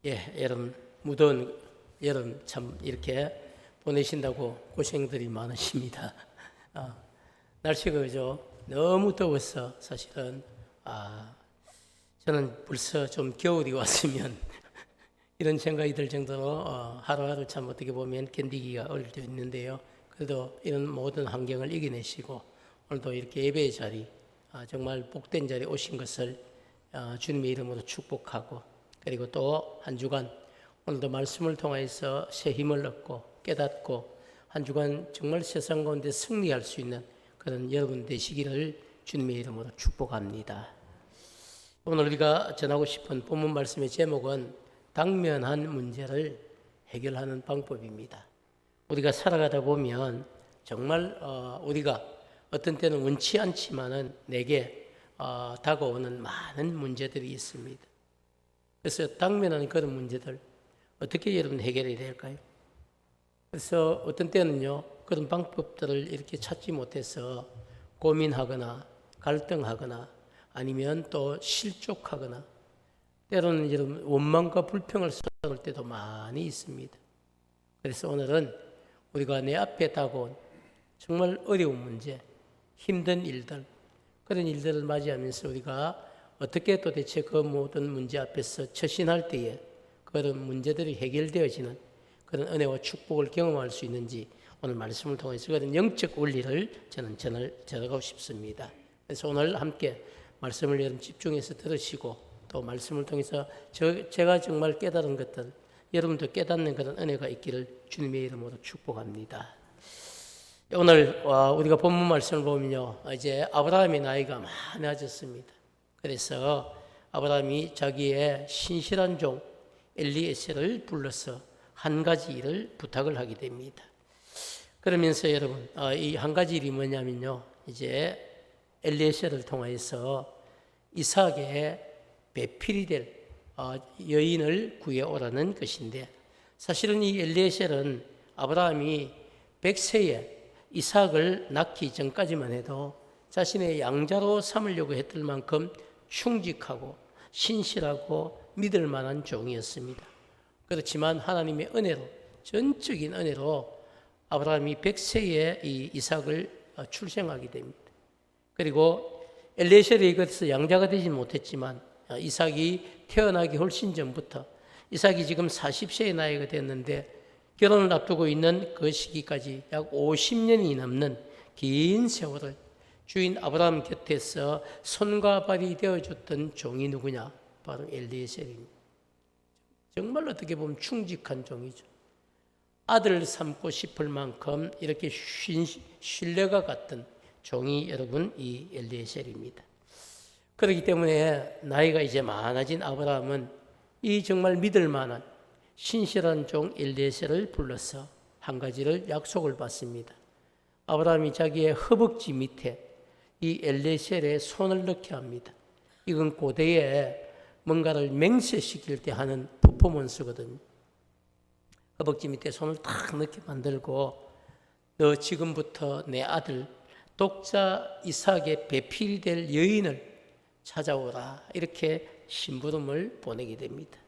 여름, 무더운 여름 참 이렇게 보내신다고 고생들이 많으십니다. 날씨가 그죠? 너무 더워서 사실은 저는 벌써 좀 겨울이 왔으면 이런 생각이 들 정도로 하루하루 참 어떻게 보면 견디기가 어려울 때 있는데요. 그래도 이런 모든 환경을 이겨내시고 오늘도 이렇게 예배의 자리, 정말 복된 자리에 오신 것을 주님의 이름으로 축복하고, 그리고 또 한 주간 오늘도 말씀을 통해서 새 힘을 얻고 깨닫고 한 주간 정말 세상 가운데 승리할 수 있는 그런 여러분 되시기를 주님의 이름으로 축복합니다. 오늘 우리가 전하고 싶은 본문 말씀의 제목은 당면한 문제를 해결하는 방법입니다. 우리가 살아가다 보면 정말 우리가 어떤 때는 원치 않지만은 내게 다가오는 많은 문제들이 있습니다. 그래서 당면한 그런 문제들 어떻게 여러분 해결해야 될까요? 그래서 어떤 때는요, 그런 방법들을 이렇게 찾지 못해서 고민하거나 갈등하거나 아니면 또 실족하거나 때로는 여러분 원망과 불평을 쏟아올 때도 많이 있습니다. 그래서 오늘은 우리가 내 앞에 다가온 정말 어려운 문제, 힘든 일들, 그런 일들을 맞이하면서 우리가 어떻게 도대체 그 모든 문제 앞에서 처신할 때에 그런 문제들이 해결되어지는 그런 은혜와 축복을 경험할 수 있는지 오늘 말씀을 통해서 그런 영적 원리를 저는 전하고 싶습니다. 그래서 오늘 함께 말씀을 여러분 집중해서 들으시고 또 말씀을 통해서 제가 정말 깨달은 것들 여러분도 깨닫는 그런 은혜가 있기를 주님의 이름으로 축복합니다. 오늘 우리가 본문 말씀을 보면요, 이제 아브라함의 나이가 많아졌습니다. 그래서 아브라함이 자기의 신실한 종 엘리에셀을 불러서 한 가지 일을 부탁을 하게 됩니다. 그러면서 여러분 이 한 가지 일이 뭐냐면요, 이제 엘리에셀을 통해서 이삭의 배필이 될 여인을 구해오라는 것인데, 사실은 이 엘리에셀은 아브라함이 100세에 이삭을 낳기 전까지만 해도 자신의 양자로 삼으려고 했을 만큼 충직하고 신실하고 믿을 만한 종이었습니다. 그렇지만 하나님의 은혜로, 전적인 은혜로 아브라함이 100세에 이 이삭을 출생하게 됩니다. 그리고 엘리에셀이 이것에서 양자가 되지 못했지만 이삭이 태어나기 훨씬 전부터, 이삭이 지금 40세의 나이가 됐는데 결혼을 앞두고 있는 그 시기까지 약 50년이 넘는 긴 세월을 주인 아브라함 곁에서 손과 발이 되어줬던 종이 누구냐? 바로 엘리에셀입니다. 정말 어떻게 보면 충직한 종이죠. 아들 삼고 싶을 만큼 이렇게 신뢰가 갔던 종이 여러분 이 엘리에셀입니다. 그렇기 때문에 나이가 이제 많아진 아브라함은 이 정말 믿을 만한 신실한 종 엘리에셀을 불러서 한 가지를 약속을 받습니다. 아브라함이 자기의 허벅지 밑에 이 엘리에셀의 손을 넣게 합니다. 이건 고대에 뭔가를 맹세시킬 때 하는 퍼포먼스거든요. 허벅지 밑에 손을 탁 넣게 만들고, 너 지금부터 내 아들 독자 이삭의 배필이 될 여인을 찾아오라, 이렇게 심부름을 보내게 됩니다.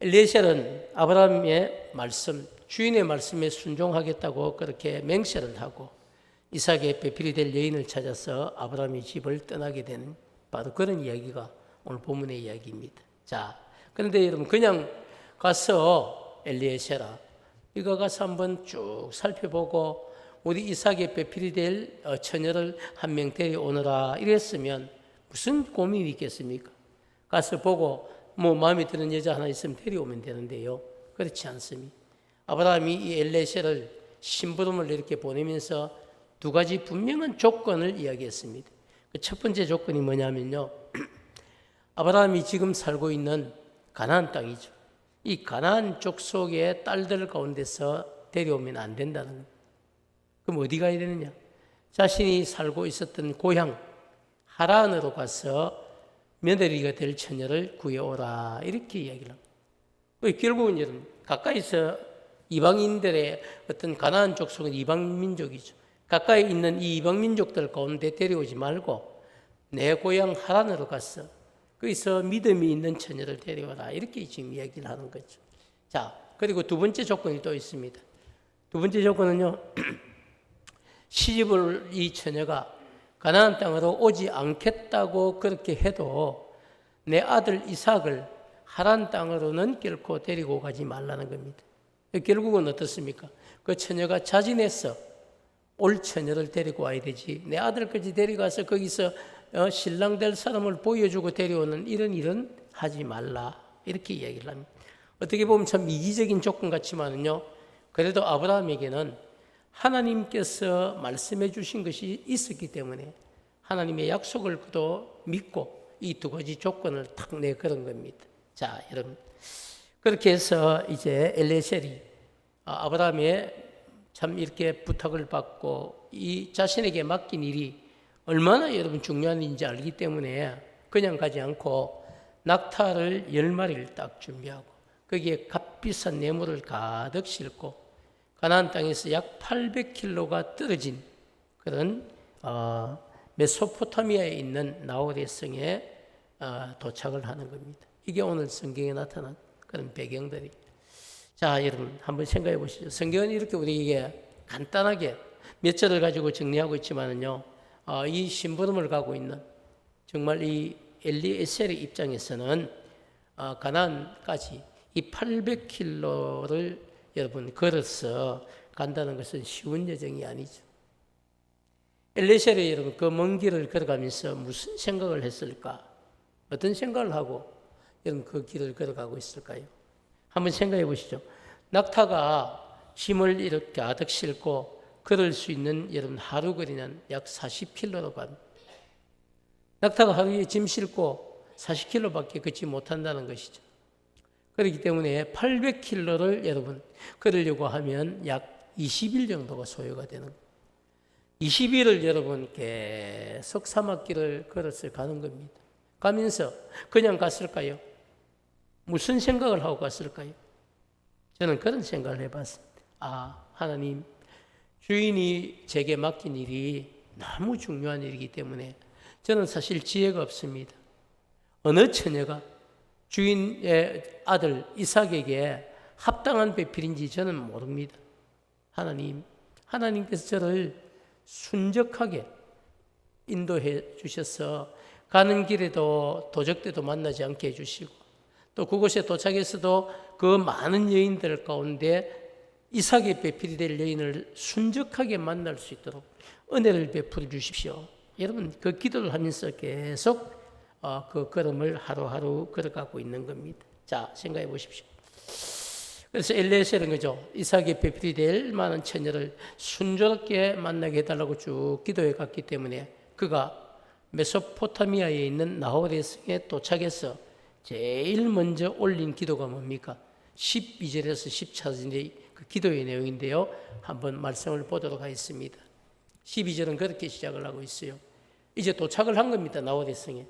엘리에셀은 아브라함의 말씀, 주인의 말씀에 순종하겠다고 그렇게 맹세를 하고 이삭의 배필이 될 여인을 찾아서 아브라함의 집을 떠나게 되는 바로 그런 이야기가 오늘 본문의 이야기입니다. 자, 그런데 여러분 그냥 가서 엘리에셀아, 이거 가서 한번 쭉 살펴보고 우리 이삭의 배필이 될 처녀를 한 명 데려오너라 이랬으면 무슨 고민이 있겠습니까? 가서 보고 뭐 마음에 드는 여자 하나 있으면 데려오면 되는데요. 그렇지 않습니다. 아브라함이 이 엘리에셀을 심부름을 이렇게 보내면서 두 가지 분명한 조건을 이야기했습니다. 그 첫 번째 조건이 뭐냐면요, 아브라함이 지금 살고 있는 가나안 땅이죠. 이 가나안 족속의 딸들 가운데서 데려오면 안 된다는 거예요. 그럼 어디 가야 되느냐? 자신이 살고 있었던 고향 하란으로 가서 며느리가 될 처녀를 구해오라, 이렇게 이야기를 합니다. 결국은 여러분 가까이서 이방인들의 어떤 가나안 족속은 이방 민족이죠. 가까이 있는 이 이방 민족들 가운데 데려오지 말고 내 고향 하란으로 가서 거기서 믿음이 있는 처녀를 데려와라. 이렇게 지금 이야기를 하는 거죠. 자, 그리고 두 번째 조건이 또 있습니다. 두 번째 조건은요, 시집을 이 처녀가 가나안 땅으로 오지 않겠다고 그렇게 해도 내 아들 이삭을 하란 땅으로는 결코 데리고 가지 말라는 겁니다. 결국은 어떻습니까? 그 처녀가 자진해서 올 처녀를 데리고 와야 되지, 내 아들까지 데려가서 거기서 신랑 될 사람을 보여주고 데려오는 이런 일은 하지 말라. 이렇게 이야기를 합니다. 어떻게 보면 참 이기적인 조건 같지만은요, 그래도 아브라함에게는 하나님께서 말씀해 주신 것이 있었기 때문에 하나님의 약속을 그도 믿고 이 두 가지 조건을 탁 내걸은 겁니다. 자, 여러분. 그렇게 해서 이제 엘레셀이 아브라함의 참 이렇게 부탁을 받고 이 자신에게 맡긴 일이 얼마나 여러분 중요한 일인지 알기 때문에 그냥 가지 않고 낙타를 10마리를 딱 준비하고 거기에 값비싼 뇌물을 가득 싣고 가나안 땅에서 약 800km가 떨어진 그런 메소포타미아에 있는 나홀의 성에 도착을 하는 겁니다. 이게 오늘 성경에 나타난 그런 배경들이. 자, 여러분 한번 생각해 보시죠. 성경은 이렇게 우리에게 간단하게 몇 절을 가지고 정리하고 있지만은요, 이 심부름을 가고 있는 정말 이 엘리에셀의 입장에서는 가나안까지 이 800km를 여러분 걸어서 간다는 것은 쉬운 여정이 아니죠. 엘리에셀이 여러분 그 먼 길을 걸어가면서 무슨 생각을 했을까? 어떤 생각을 하고 여러분 그 길을 걸어가고 있을까요? 한번 생각해 보시죠. 낙타가 짐을 이렇게 가득 싣고 걸을 수 있는 여러분 하루 거리는 약 40km로 갑니다. 낙타가 하루에 짐 싣고 40km밖에 걷지 못한다는 것이죠. 그렇기 때문에 800km를 여러분 걸으려고 하면 약 20일 정도가 소요가 되는 거예요. 20일을 여러분 계속 사막길을 걸어서 가는 겁니다. 가면서 그냥 갔을까요? 무슨 생각을 하고 갔을까요? 저는 그런 생각을 해봤습니다. 하나님, 주인이 제게 맡긴 일이 너무 중요한 일이기 때문에 저는 사실 지혜가 없습니다. 어느 처녀가 주인의 아들 이삭에게 합당한 배필인지 저는 모릅니다. 하나님께서 저를 순적하게 인도해 주셔서 가는 길에도 도적대도 만나지 않게 해주시고 또 그곳에 도착해서도 그 많은 여인들 가운데 이삭의 배필이 될 여인을 순적하게 만날 수 있도록 은혜를 베풀어 주십시오. 여러분 그 기도를 하면서 계속 그 걸음을 하루하루 걸어가고 있는 겁니다. 자, 생각해 보십시오. 그래서 엘리에셀은 그죠, 이삭의 배필이 될 만한 처녀를 순조롭게 만나게 해달라고 쭉 기도해 갔기 때문에 그가 메소포타미아에 있는 나홀의 성에 도착해서 제일 먼저 올린 기도가 뭡니까? 12절에서 14절의 그 기도의 내용인데요. 한번 말씀을 보도록 하겠습니다. 12절은 그렇게 시작을 하고 있어요. 이제 도착을 한 겁니다. 나홀의 성에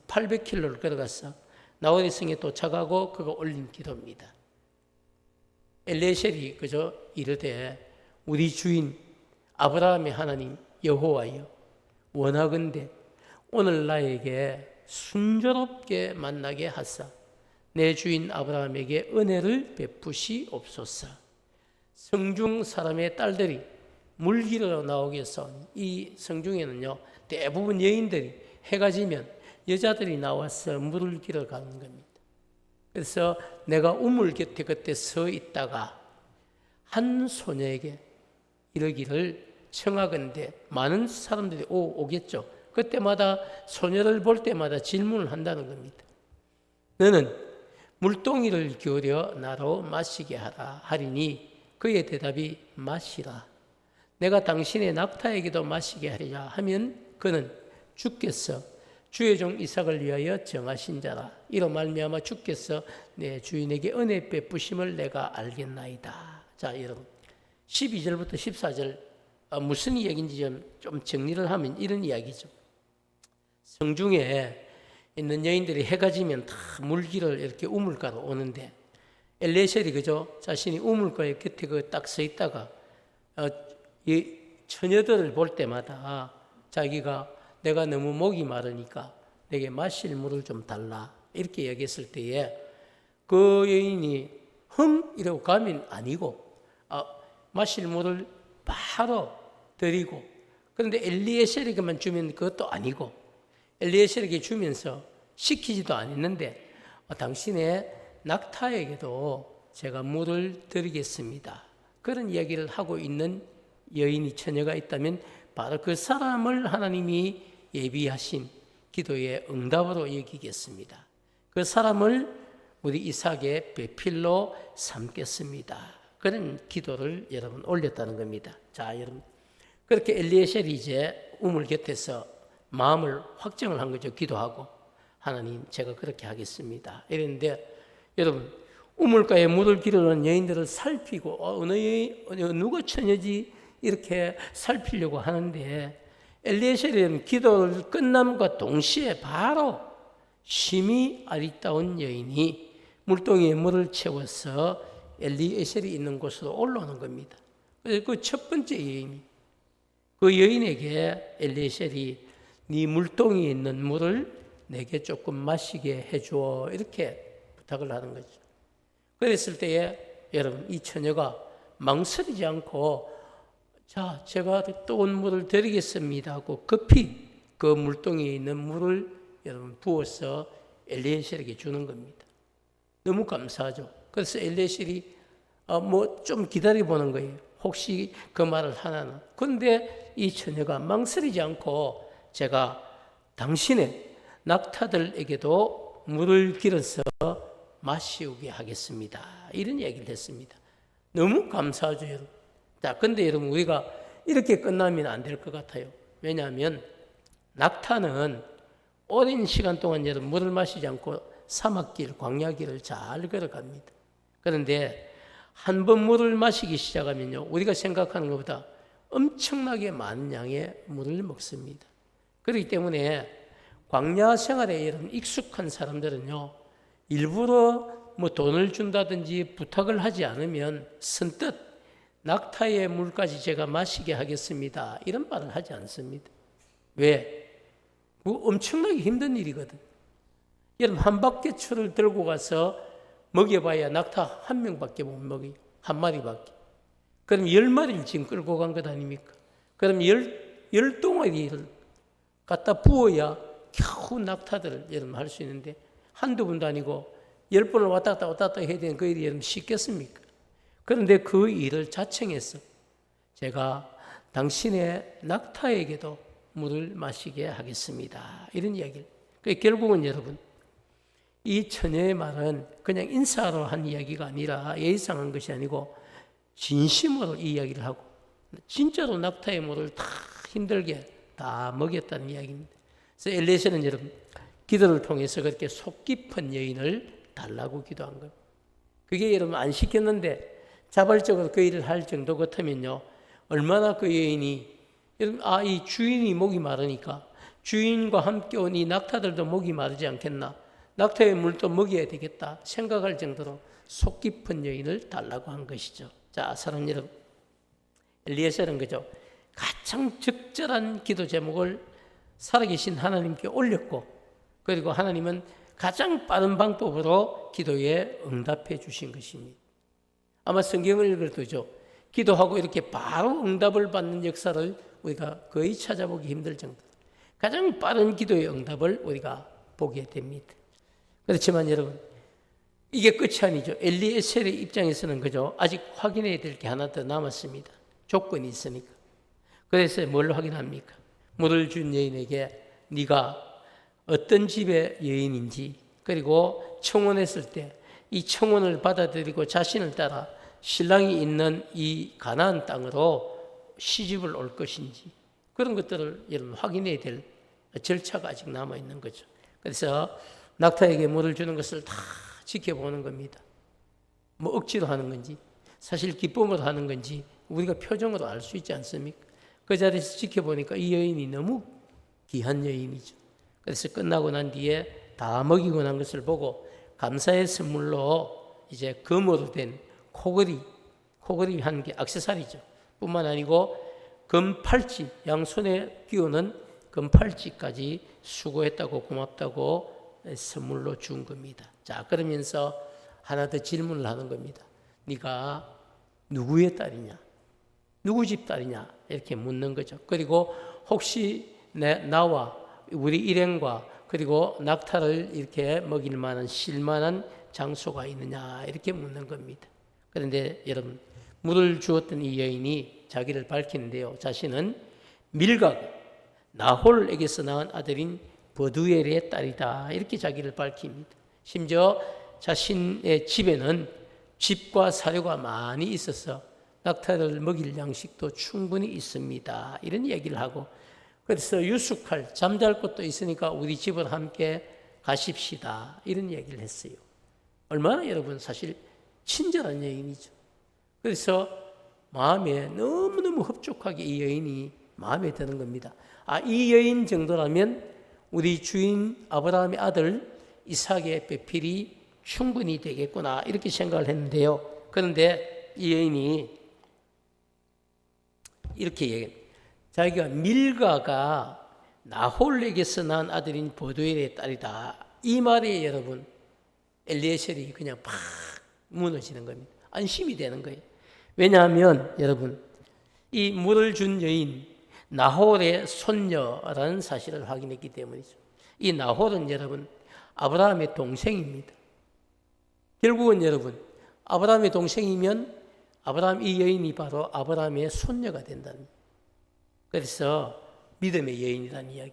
800km를 걸어갔어. 나홀의 성에 도착하고 그가 올린 기도입니다. 엘리에셀이 그저 이르되 우리 주인 아브라함의 하나님 여호와여, 원하건대 오늘 나에게 순조롭게 만나게 하사 내 주인 아브라함에게 은혜를 베푸시옵소서. 성중 사람의 딸들이 물길로 나오게 해서 이 성중에는요 대부분 여인들이 해가 지면 여자들이 나와서 물을 길어 가는 겁니다. 그래서 내가 우물 곁에 그때 서 있다가 한 소녀에게 이러기를 청하건대, 많은 사람들이 오겠죠. 그때마다 소녀를 볼 때마다 질문을 한다는 겁니다. 너는 물동이를 기울여 나로 마시게 하라 하리니 그의 대답이 마시라. 내가 당신의 낙타에게도 마시게 하리라 하면 그는 주께서 주의 종 이삭을 위하여 정하신 자라. 이로 말미암아 주께서 내 주인에게 은혜 베푸심을 내가 알겠나이다. 자, 여러분 12절부터 14절 무슨 이야기인지 좀 정리를 하면 이런 이야기죠. 성중에 있는 여인들이 해가 지면 다 물길을 이렇게 우물가로 오는데 엘리에셀이 그죠, 자신이 우물가에 곁에 그 딱 서 있다가 이 처녀들을 볼 때마다 자기가 내가 너무 목이 마르니까 내게 마실 물을 좀 달라. 이렇게 얘기했을 때에 그 여인이 이러고 가면 아니고 마실 물을 바로 드리고, 그런데 엘리에셀에게만 주면 그것도 아니고 엘리에셀에게 주면서 시키지도 않았는데 당신의 낙타에게도 제가 물을 드리겠습니다. 그런 이야기를 하고 있는 여인이 처녀가 있다면 바로 그 사람을 하나님이 예비하신 기도의 응답으로 여기겠습니다. 그 사람을 우리 이삭의 배필로 삼겠습니다. 그런 기도를 여러분 올렸다는 겁니다. 자, 여러분, 그렇게 엘리에셀이 이제 우물 곁에서 마음을 확정을 한 거죠. 기도하고, 하나님 제가 그렇게 하겠습니다. 이랬는데 여러분, 우물가에 물을 기르는 여인들을 살피고 누가 처녀지 이렇게 살피려고 하는데, 엘리에셀은 기도를 끝남과 동시에 바로 심히 아리따운 여인이 물동이에 물을 채워서 엘리에셀이 있는 곳으로 올라오는 겁니다. 그 첫 번째 여인이, 그 여인에게 엘리에셀이 네 물동이에 있는 물을 내게 조금 마시게 해줘, 이렇게 부탁을 하는 거죠. 그랬을 때에 여러분, 이 처녀가 망설이지 않고 자, 제가 뜨거운 물을 드리겠습니다 하고 급히 그 물동이에 있는 물을 여러분 부어서 엘리에셀에게 주는 겁니다. 너무 감사하죠. 그래서 엘리에셀이 좀 기다려보는 거예요. 혹시 그 말을 하나는. 그런데 이 처녀가 망설이지 않고 제가 당신의 낙타들에게도 물을 길어서 마시우게 하겠습니다. 이런 얘기를 했습니다. 너무 감사하죠, 여러분. 자, 근데 여러분, 우리가 이렇게 끝나면 안 될 것 같아요. 왜냐하면 낙타는 오랜 시간 동안 여러분 물을 마시지 않고 사막길, 광야길을 잘 걸어갑니다. 그런데 한 번 물을 마시기 시작하면요, 우리가 생각하는 것보다 엄청나게 많은 양의 물을 먹습니다. 그렇기 때문에 광야 생활에 여러분 익숙한 사람들은요, 일부러 돈을 준다든지 부탁을 하지 않으면 선뜻 낙타의 물까지 제가 마시게 하겠습니다, 이런 말을 하지 않습니다. 왜? 엄청나게 힘든 일이거든. 여러분, 한 바퀴추를 들고 가서 먹여봐야 낙타 한 명밖에 못 먹여요. 한 마리밖에. 그럼 10마리를 지금 끌고 간 것 아닙니까? 그럼 10동아리를 갖다 부어야 겨우 낙타들을 여러분 할 수 있는데, 한두 번도 아니고 10번을 왔다 갔다 해야 되는 그 일이 여러분 쉽겠습니까? 그런데 그 일을 자청해서 제가 당신의 낙타에게도 물을 마시게 하겠습니다, 이런 이야기를. 결국은 여러분, 이 처녀의 말은 그냥 인사로 한 이야기가 아니라, 예의상한 것이 아니고 진심으로 이 이야기를 하고 진짜로 낙타의 물을 다 힘들게 다 먹였다는 이야기입니다. 그래서 엘리에셀은 여러분 기도를 통해서 그렇게 속 깊은 여인을 달라고 기도한 거예요. 그게 여러분 안 시켰는데 자발적으로 그 일을 할 정도 같으면요, 얼마나 그 여인이 여러분, 이 주인이 목이 마르니까 주인과 함께 온 이 낙타들도 목이 마르지 않겠나, 낙타의 물도 먹여야 되겠다 생각할 정도로 속 깊은 여인을 달라고 한 것이죠. 자, 사랑하는 여러분, 엘리에셀은 그죠, 가장 적절한 기도 제목을 살아계신 하나님께 올렸고, 그리고 하나님은 가장 빠른 방법으로 기도에 응답해 주신 것입니다. 아마 성경을 읽을 때죠, 기도하고 이렇게 바로 응답을 받는 역사를 우리가 거의 찾아보기 힘들 정도로 가장 빠른 기도의 응답을 우리가 보게 됩니다. 그렇지만 여러분, 이게 끝이 아니죠. 엘리에셀의 입장에서는 그죠, 아직 확인해야 될 게 하나 더 남았습니다. 조건이 있으니까. 그래서 뭘 확인합니까? 물을 준 여인에게 네가 어떤 집의 여인인지, 그리고 청혼했을 때 이 청혼을 받아들이고 자신을 따라 신랑이 있는 이 가나안 땅으로 시집을 올 것인지, 그런 것들을 여러분 확인해야 될 절차가 아직 남아 있는 거죠. 그래서 낙타에게 물을 주는 것을 다 지켜보는 겁니다. 억지로 하는 건지 사실 기쁨으로 하는 건지 우리가 표정으로 알 수 있지 않습니까? 그 자리에서 지켜보니까 이 여인이 너무 귀한 여인이죠. 그래서 끝나고 난 뒤에 다 먹이고 난 것을 보고 감사의 선물로 이제 금으로 된 코걸이 한 게 액세서리죠. 뿐만 아니고 금 팔찌, 양손에 끼우는 금 팔찌까지 수고했다고 고맙다고 선물로 준 겁니다. 자, 그러면서 하나 더 질문을 하는 겁니다. 네가 누구의 딸이냐? 누구 집 딸이냐? 이렇게 묻는 거죠. 그리고 혹시 나와 우리 일행과 그리고 낙타를 이렇게 먹일 만한 쉴만한 장소가 있느냐? 이렇게 묻는 겁니다. 그런데 여러분, 물을 주었던 이 여인이 자기를 밝히는데요. 자신은 밀각, 나홀에게서 낳은 아들인 버두엘의 딸이다. 이렇게 자기를 밝힙니다. 심지어 자신의 집에는 집과 사료가 많이 있어서 낙타를 먹일 양식도 충분히 있습니다. 이런 얘기를 하고, 그래서 유숙할, 잠잘 곳도 있으니까 우리 집을 함께 가십시다. 이런 얘기를 했어요. 얼마나 여러분 사실 친절한 여인이죠. 그래서 마음에 너무너무 흡족하게 이 여인이 마음에 드는 겁니다. 이 여인 정도라면 우리 주인 아브라함의 아들 이삭의 배필이 충분히 되겠구나 이렇게 생각을 했는데요. 그런데 이 여인이 이렇게 얘기해요. 자기가 밀가가 나홀에게서 낳은 아들인 버두엘의 딸이다. 이 말에 여러분 엘리에셀이 그냥 팍 무너지는 겁니다. 안심이 되는 거예요. 왜냐하면 여러분 이 물을 준 여인 나홀의 손녀라는 사실을 확인했기 때문이죠. 이 나홀은 여러분 아브라함의 동생입니다. 결국은 여러분 아브라함의 동생이면 아브라함 이 여인이 바로 아브라함의 손녀가 된다는. 그래서 믿음의 여인이라는 이야기.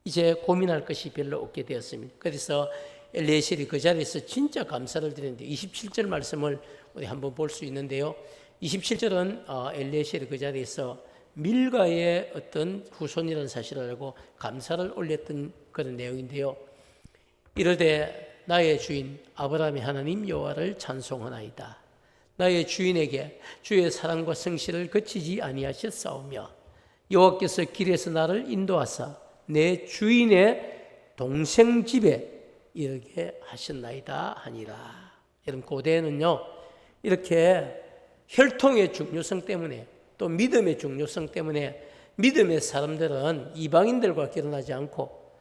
이제 고민할 것이 별로 없게 되었습니다. 그래서 엘리에셀이 그 자리에서 진짜 감사를 드렸는데 27절 말씀을 우리 한번 볼 수 있는데요. 27절은 엘리에셀이 그 자리에서 밀가의 어떤 후손이라는 사실을 알고 감사를 올렸던 그런 내용인데요. 이르되 나의 주인 아브라함의 하나님 여호와를 찬송하나이다. 나의 주인에게 주의 사랑과 성실을 거치지 아니하셨사오며 여호와께서 길에서 나를 인도하사 내 주인의 동생 집에 이르게 하셨나이다 하니라. 여러분 고대에는요 이렇게 혈통의 중요성 때문에 또 믿음의 중요성 때문에 믿음의 사람들은 이방인들과 결혼하지 않고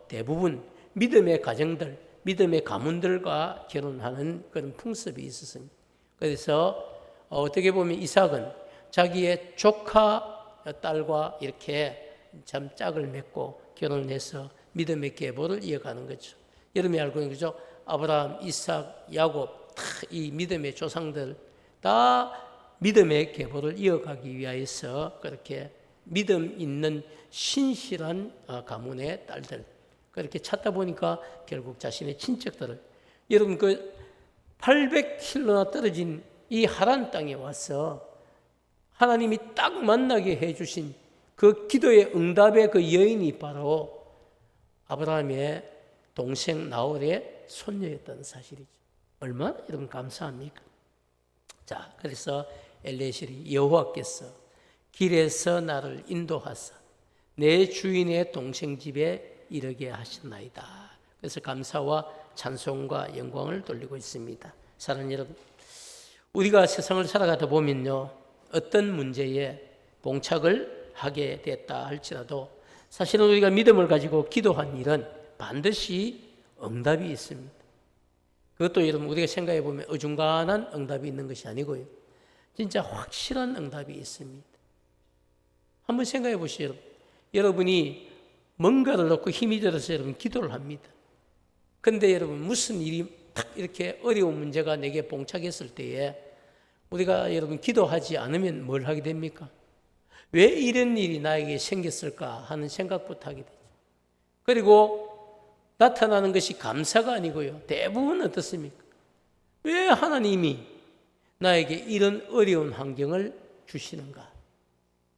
대부분 믿음의 가정들, 믿음의 가문들과 결혼하는 그런 풍습이 있었습니다. 그래서 어떻게 보면 이삭은 자기의 조카 딸과 이렇게 참 짝을 맺고 결혼을 해서 믿음의 계보를 이어가는 거죠. 여러분이 알고 있는 거죠. 아브라함, 이삭, 야곱 이 믿음의 조상들 다 믿음의 계보를 이어가기 위하여서 그렇게 믿음 있는 신실한 가문의 딸들 그렇게 찾다 보니까 결국 자신의 친척들을 여러분 그 800km나 떨어진 이 하란 땅에 와서 하나님이 딱 만나게 해주신 그 기도의 응답의 그 여인이 바로 아브라함의 동생 나홀의 손녀였다는 사실이죠. 얼마나 여러분 감사합니까? 자, 그래서 엘리에셀이 여호와께서 길에서 나를 인도하사 내 주인의 동생 집에 이르게 하셨나이다. 그래서 감사와 찬송과 영광을 돌리고 있습니다. 사랑하는 여러분, 우리가 세상을 살아가다 보면요 어떤 문제에 봉착을 하게 됐다 할지라도 사실은 우리가 믿음을 가지고 기도한 일은 반드시 응답이 있습니다. 그것도 여러분 우리가 생각해 보면 어중간한 응답이 있는 것이 아니고요. 진짜 확실한 응답이 있습니다. 한번 생각해 보시죠. 여러분이 뭔가를 놓고 힘이 들어서 여러분 기도를 합니다. 그런데 여러분 무슨 일이 딱 이렇게 어려운 문제가 내게 봉착했을 때에 우리가 여러분 기도하지 않으면 뭘 하게 됩니까? 왜 이런 일이 나에게 생겼을까 하는 생각부터 하게 되죠. 그리고 나타나는 것이 감사가 아니고요. 대부분 어떻습니까? 왜 하나님이 나에게 이런 어려운 환경을 주시는가?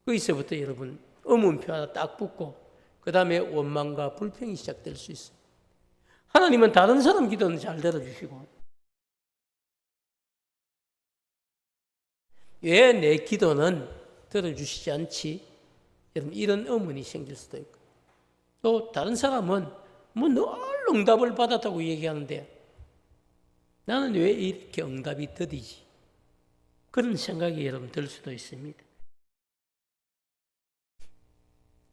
거기서부터 여러분 의문표 하나 딱 붙고 그 다음에 원망과 불평이 시작될 수 있어요. 하나님은 다른 사람 기도는 잘 들어주시고 왜 내 기도는 들어주시지 않지? 여러분 이런 의문이 생길 수도 있고 또 다른 사람은 뭐 늘 응답을 받았다고 얘기하는데 나는 왜 이렇게 응답이 더디지? 그런 생각이 여러분 들 수도 있습니다.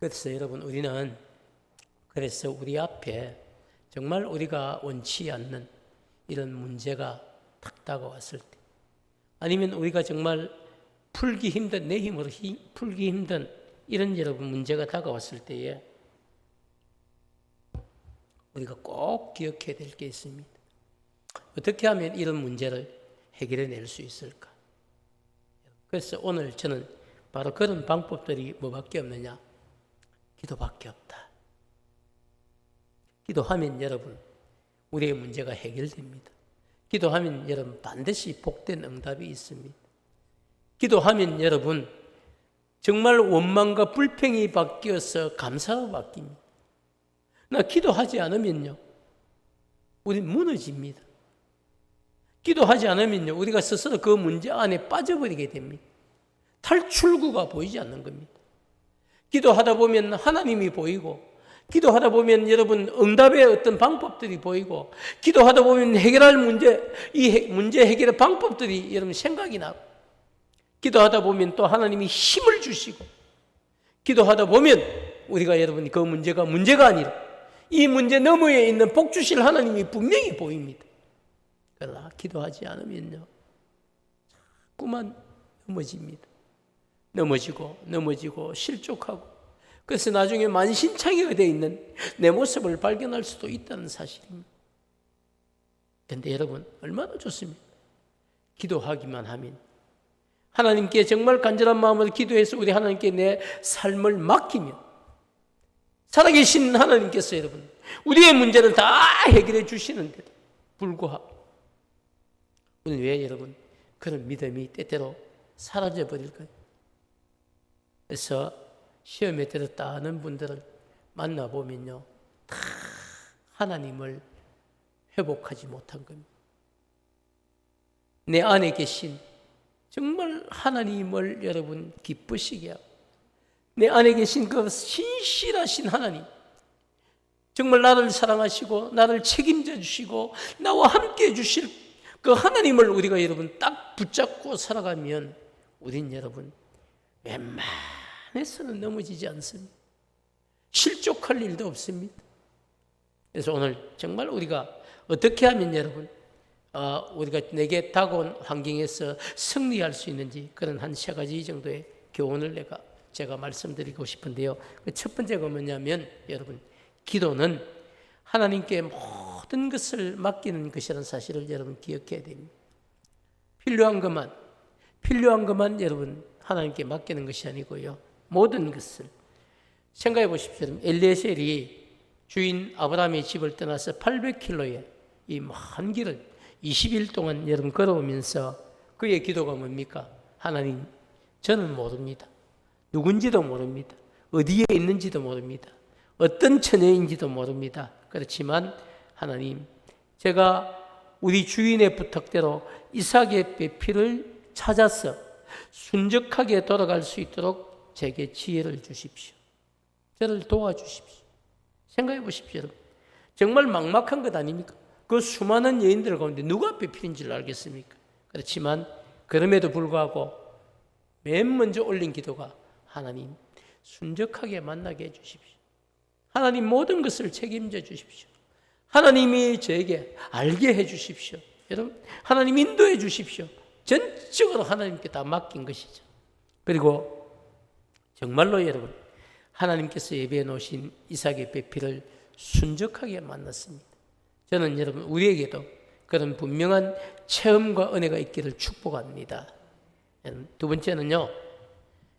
그래서 여러분 우리는 그래서 우리 앞에 정말 우리가 원치 않는 이런 문제가 탁 다가왔을 때, 아니면 우리가 정말 풀기 힘든, 내 힘으로 풀기 힘든 이런 여러분 문제가 다가왔을 때에 우리가 꼭 기억해야 될 게 있습니다. 어떻게 하면 이런 문제를 해결해 낼 수 있을까? 그래서 오늘 저는 바로 그런 방법들이 뭐밖에 없느냐? 기도밖에 없다. 기도하면 여러분 우리의 문제가 해결됩니다. 기도하면 여러분 반드시 복된 응답이 있습니다. 기도하면 여러분 정말 원망과 불평이 바뀌어서 감사로 바뀝니다. 나 기도하지 않으면요 우리는 무너집니다. 기도하지 않으면요 우리가 스스로 그 문제 안에 빠져버리게 됩니다. 탈출구가 보이지 않는 겁니다. 기도하다 보면 하나님이 보이고, 기도하다 보면 여러분 응답의 어떤 방법들이 보이고, 기도하다 보면 해결할 문제, 이 문제 해결의 방법들이 여러분 생각이 나고, 기도하다 보면 또 하나님이 힘을 주시고, 기도하다 보면 우리가 여러분 그 문제가 문제가 아니라 이 문제 너머에 있는 복 주실 하나님이 분명히 보입니다. 그러나 기도하지 않으면요 자꾸만 넘어집니다. 넘어지고 실족하고, 그래서 나중에 만신창이가 되어 있는 내 모습을 발견할 수도 있다는 사실입니다. 그런데 여러분 얼마나 좋습니까? 기도하기만 하면, 하나님께 정말 간절한 마음으로 기도해서 우리 하나님께 내 삶을 맡기면, 살아계신 하나님께서 여러분 우리의 문제를 다 해결해 주시는데도 불구하고 오늘 왜 여러분 그런 믿음이 때때로 사라져 버릴까요? 그래서 시험에 들었다 하는 분들을 만나보면요 다 하나님을 회복하지 못한 겁니다. 내 안에 계신 정말 하나님을 여러분 기쁘시게 하고, 내 안에 계신 그 신실하신 하나님, 정말 나를 사랑하시고 나를 책임져 주시고 나와 함께 해 주실 그 하나님을 우리가 여러분 딱 붙잡고 살아가면 우린 여러분 웬만해서는 넘어지지 않습니다. 실족할 일도 없습니다. 그래서 오늘 정말 우리가 어떻게 하면 여러분 우리가 내게 다가온 환경에서 승리할 수 있는지 그런 한 3가지 정도의 교훈을 제가 말씀드리고 싶은데요. 첫 번째가 뭐냐면 여러분 기도는 하나님께 모든 것을 맡기는 것이라는 사실을 여러분 기억해야 됩니다. 필요한 것만 여러분 하나님께 맡기는 것이 아니고요. 모든 것을 생각해 보십시오. 엘리에셀이 주인 아브라함의 집을 떠나서 800km의 이 먼 길을 20일 동안 여러분 걸어오면서 그의 기도가 뭡니까? 하나님, 저는 모릅니다. 누군지도 모릅니다. 어디에 있는지도 모릅니다. 어떤 처녀인지도 모릅니다. 그렇지만 하나님, 제가 우리 주인의 부탁대로 이삭의 배필을 찾아서 순적하게 돌아갈 수 있도록 제게 지혜를 주십시오. 저를 도와주십시오. 생각해 보십시오. 여러분. 정말 막막한 것 아닙니까? 그 수많은 여인들 가운데 누가 배필인지를 알겠습니까? 그렇지만 그럼에도 불구하고 맨 먼저 올린 기도가 하나님, 순적하게 만나게 해주십시오. 하나님 모든 것을 책임져 주십시오. 하나님이 저에게 알게 해주십시오. 여러분, 하나님 인도해 주십시오. 전적으로 하나님께 다 맡긴 것이죠. 그리고 정말로 여러분, 하나님께서 예배해 놓으신 이삭의 배필을 순적하게 만났습니다. 저는 여러분 우리에게도 그런 분명한 체험과 은혜가 있기를 축복합니다. 두 번째는요,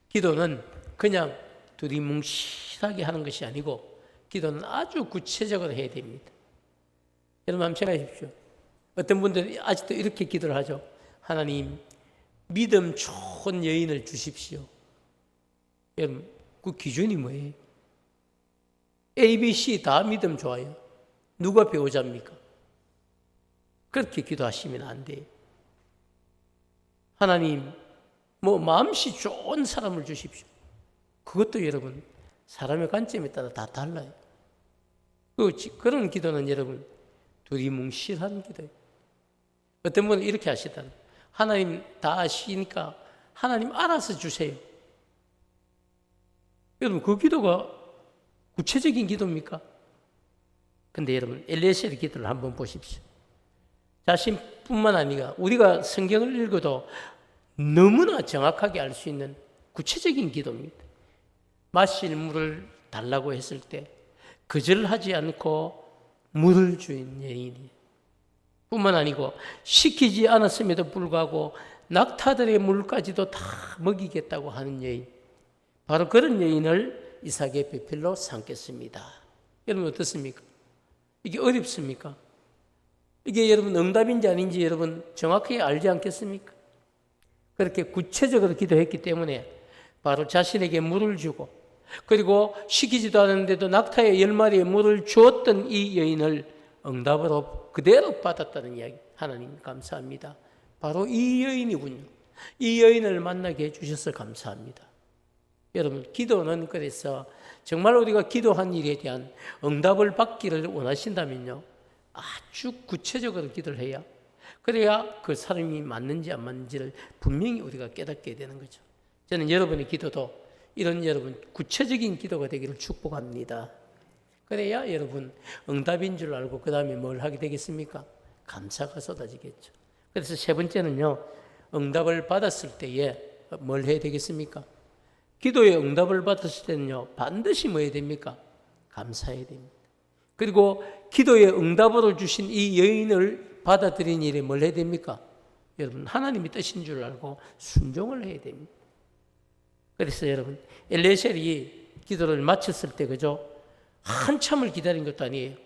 기도는 그냥 두리뭉실하게 하는 것이 아니고 기도는 아주 구체적으로 해야 됩니다. 여러분 한번 생각해 보십시오. 어떤 분들이 아직도 이렇게 기도를 하죠. 하나님, 믿음 좋은 여인을 주십시오. 여러분, 그 기준이 뭐예요? A, B, C 다 믿음 좋아요. 누가 배우자입니까? 그렇게 기도하시면 안 돼요. 하나님, 마음씨 좋은 사람을 주십시오. 그것도 여러분, 사람의 관점에 따라 다 달라요. 그런 기도는 여러분, 두리뭉실한 기도예요. 어떤 분은 이렇게 하시다. 하나님 다 아시니까 하나님 알아서 주세요. 여러분, 그 기도가 구체적인 기도입니까? 근데 여러분 엘리에셀의 기도를 한번 보십시오. 자신뿐만 아니라 우리가 성경을 읽어도 너무나 정확하게 알 수 있는 구체적인 기도입니다. 마실 물을 달라고 했을 때 거절하지 않고 물을 준 여인이 뿐만 아니고 시키지 않았음에도 불구하고 낙타들의 물까지도 다 먹이겠다고 하는 여인, 바로 그런 여인을 이삭의 배필로 삼겠습니다. 여러분 어떻습니까? 이게 어렵습니까? 이게 여러분 응답인지 아닌지 여러분 정확하게 알지 않겠습니까? 그렇게 구체적으로 기도했기 때문에 바로 자신에게 물을 주고, 그리고 시키지도 않았는데도 낙타의 10마리의 물을 주었던 이 여인을 응답으로 그대로 받았다는 이야기, 하나님 감사합니다. 바로 이 여인이군요. 이 여인을 만나게 해주셔서 감사합니다. 여러분 기도는 그래서 정말 우리가 기도한 일에 대한 응답을 받기를 원하신다면요, 아주 구체적으로 기도를 해야, 그래야 그 사람이 맞는지 안 맞는지를 분명히 우리가 깨닫게 되는 거죠. 저는 여러분의 기도도 이런 여러분 구체적인 기도가 되기를 축복합니다. 그래야 여러분 응답인 줄 알고 그 다음에 뭘 하게 되겠습니까? 감사가 쏟아지겠죠. 그래서 세 번째는요, 응답을 받았을 때에 뭘 해야 되겠습니까? 기도의 응답을 받았을 때는요, 반드시 뭐 해야 됩니까? 감사해야 됩니다. 그리고 기도의 응답으로 주신 이 여인을 받아들인 일에 뭘 해야 됩니까? 여러분 하나님이 뜻인 줄 알고 순종을 해야 됩니다. 그래서 여러분 엘리에셀이 기도를 마쳤을 때 그죠? 한참을 기다린 것도 아니에요.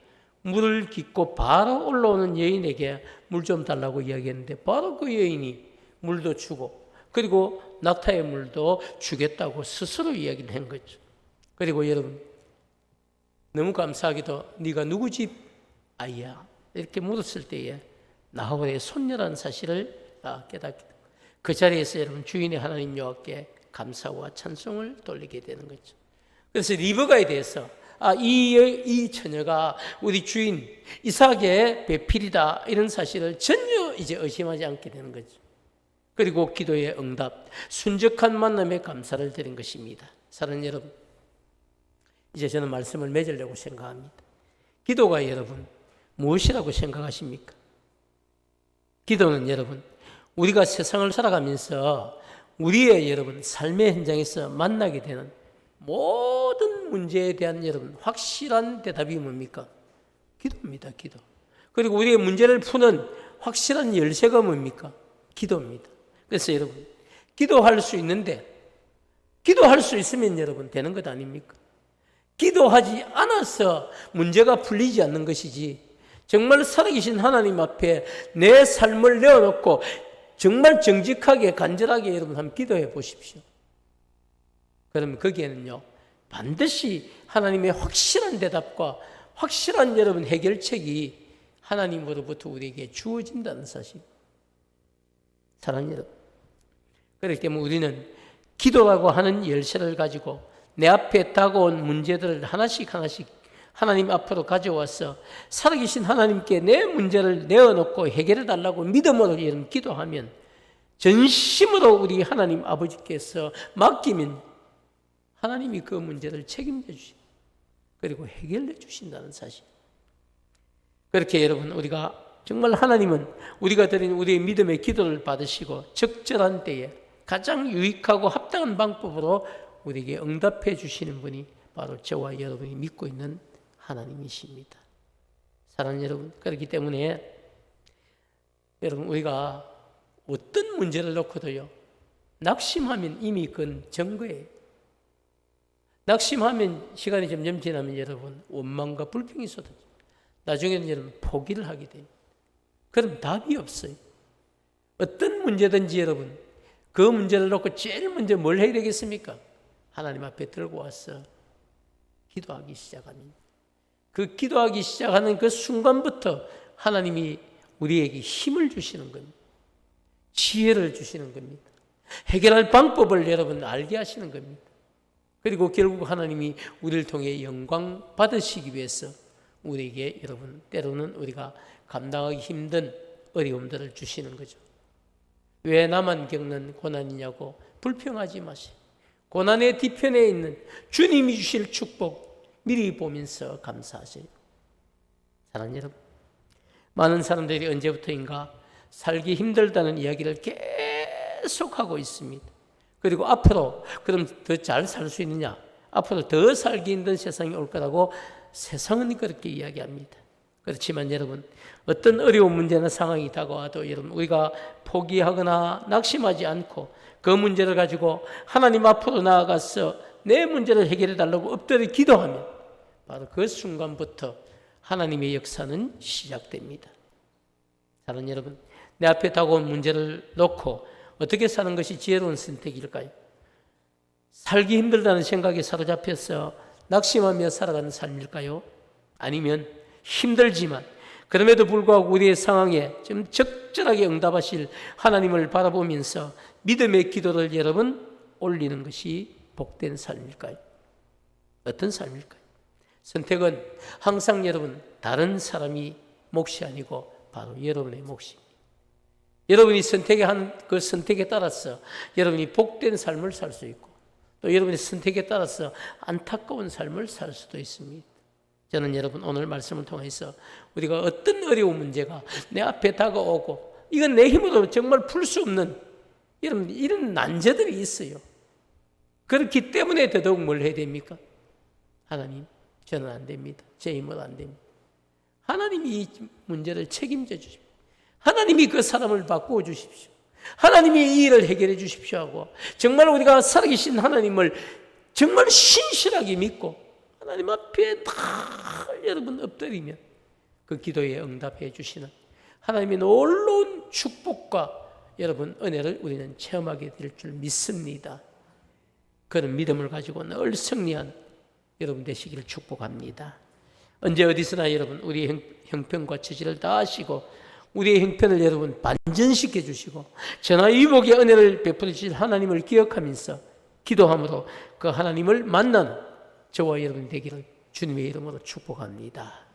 물을 깃고 바로 올라오는 여인에게 물 좀 달라고 이야기했는데 바로 그 여인이 물도 주고, 그리고 낙타의 물도 주겠다고 스스로 이야기를 한 거죠. 그리고 여러분 너무 감사하게도 네가 누구 집 아이야? 이렇게 물었을 때에 나홀의 손녀라는 사실을 깨닫게 되고, 그 자리에서 여러분 주인의 하나님 여호와께 감사와 찬송을 돌리게 되는 거죠. 그래서 리브가에 대해서 이 처녀가 우리 주인 이삭의 배필이다, 이런 사실을 전혀 이제 의심하지 않게 되는 거죠. 그리고 기도의 응답, 순적한 만남에 감사를 드린 것입니다. 사랑하는 여러분, 이제 저는 말씀을 맺으려고 생각합니다. 기도가 여러분 무엇이라고 생각하십니까? 기도는 여러분 우리가 세상을 살아가면서 우리의 여러분 삶의 현장에서 만나게 되는 모든 문제에 대한 여러분 확실한 대답이 뭡니까? 기도입니다. 기도. 그리고 우리의 문제를 푸는 확실한 열쇠가 뭡니까? 기도입니다. 그래서 여러분 기도할 수 있는데, 기도할 수 있으면 여러분 되는 것 아닙니까? 기도하지 않아서 문제가 풀리지 않는 것이지, 정말 살아계신 하나님 앞에 내 삶을 내어놓고 정말 정직하게 간절하게 여러분 한번 기도해 보십시오. 그러면 거기에는요 반드시 하나님의 확실한 대답과 확실한 여러분 해결책이 하나님으로부터 우리에게 주어진다는 사실. 사랑하는 여러분, 그렇기 때문에 우리는 기도라고 하는 열쇠를 가지고 내 앞에 다가온 문제들을 하나씩 하나님 앞으로 가져와서 살아계신 하나님께 내 문제를 내어놓고 해결해 달라고 믿음으로 이런 기도하면, 전심으로 우리 하나님 아버지께서 맡기면 하나님이 그 문제를 책임져 주시고 그리고 해결해 주신다는 사실. 그렇게 여러분 우리가 정말 하나님은 우리가 드린 우리의 믿음의 기도를 받으시고 적절한 때에 가장 유익하고 합당한 방법으로 우리에게 응답해 주시는 분이 바로 저와 여러분이 믿고 있는 하나님이십니다. 사랑하는 여러분, 그렇기 때문에 여러분 우리가 어떤 문제를 놓고도요 낙심하면 이미 그건 증거예요. 낙심하면 시간이 점점 지나면 여러분 원망과 불평이 쏟아져요. 나중에는 여러분 포기를 하게 됩니다. 그럼 답이 없어요. 어떤 문제든지 여러분 그 문제를 놓고 제일 먼저 뭘 해야 되겠습니까? 하나님 앞에 들고 와서 기도하기 시작합니다. 그 기도하기 시작하는 그 순간부터 하나님이 우리에게 힘을 주시는 겁니다. 지혜를 주시는 겁니다. 해결할 방법을 여러분 알게 하시는 겁니다. 그리고 결국 하나님이 우리를 통해 영광 받으시기 위해서 우리에게 여러분 때로는 우리가 감당하기 힘든 어려움들을 주시는 거죠. 왜 나만 겪는 고난이냐고 불평하지 마세요. 고난의 뒤편에 있는 주님이 주실 축복 미리 보면서 감사하세요. 사랑하는 여러분, 많은 사람들이 언제부터인가 살기 힘들다는 이야기를 계속하고 있습니다. 그리고 앞으로 그럼 더 잘 살 수 있느냐? 앞으로 더 살기 힘든 세상이 올 거라고 세상은 그렇게 이야기합니다. 그렇지만 여러분, 어떤 어려운 문제나 상황이 다가와도 여러분, 우리가 포기하거나 낙심하지 않고 그 문제를 가지고 하나님 앞으로 나아가서 내 문제를 해결해 달라고 엎드려 기도하면 바로 그 순간부터 하나님의 역사는 시작됩니다. 사랑하는 여러분, 내 앞에 다가온 문제를 놓고 어떻게 사는 것이 지혜로운 선택일까요? 살기 힘들다는 생각에 사로잡혀서 낙심하며 살아가는 삶일까요? 아니면 힘들지만 그럼에도 불구하고 우리의 상황에 좀 적절하게 응답하실 하나님을 바라보면서 믿음의 기도를 여러분 올리는 것이 복된 삶일까요? 어떤 삶일까요? 선택은 항상 여러분 다른 사람이 몫이 아니고 바로 여러분의 몫입니다. 여러분이 선택한 그 선택에 따라서 여러분이 복된 삶을 살 수 있고 또 여러분의 선택에 따라서 안타까운 삶을 살 수도 있습니다. 저는 여러분 오늘 말씀을 통해서 우리가 어떤 어려운 문제가 내 앞에 다가오고 이건 내 힘으로 정말 풀 수 없는 이런 난제들이 있어요. 그렇기 때문에 더더욱 뭘 해야 됩니까? 하나님, 저는 안 됩니다. 제 힘으로 안 됩니다. 하나님이 이 문제를 책임져 주십시오. 하나님이 그 사람을 바꾸어 주십시오. 하나님이 이 일을 해결해 주십시오 하고 정말 우리가 살아계신 하나님을 정말 신실하게 믿고 하나님 앞에 다 여러분 엎드리면 그 기도에 응답해 주시는 하나님의 놀라운 축복과 여러분 은혜를 우리는 체험하게 될 줄 믿습니다. 그런 믿음을 가지고 늘 승리한 여러분 되시기를 축복합니다. 언제 어디서나 여러분 우리의 형편과 처지를 다 아시고 우리의 형편을 여러분 반전시켜 주시고 전화위복의 은혜를 베풀어 주실 하나님을 기억하면서 기도함으로 그 하나님을 만나는 저와 여러분 되기를 주님의 이름으로 축복합니다.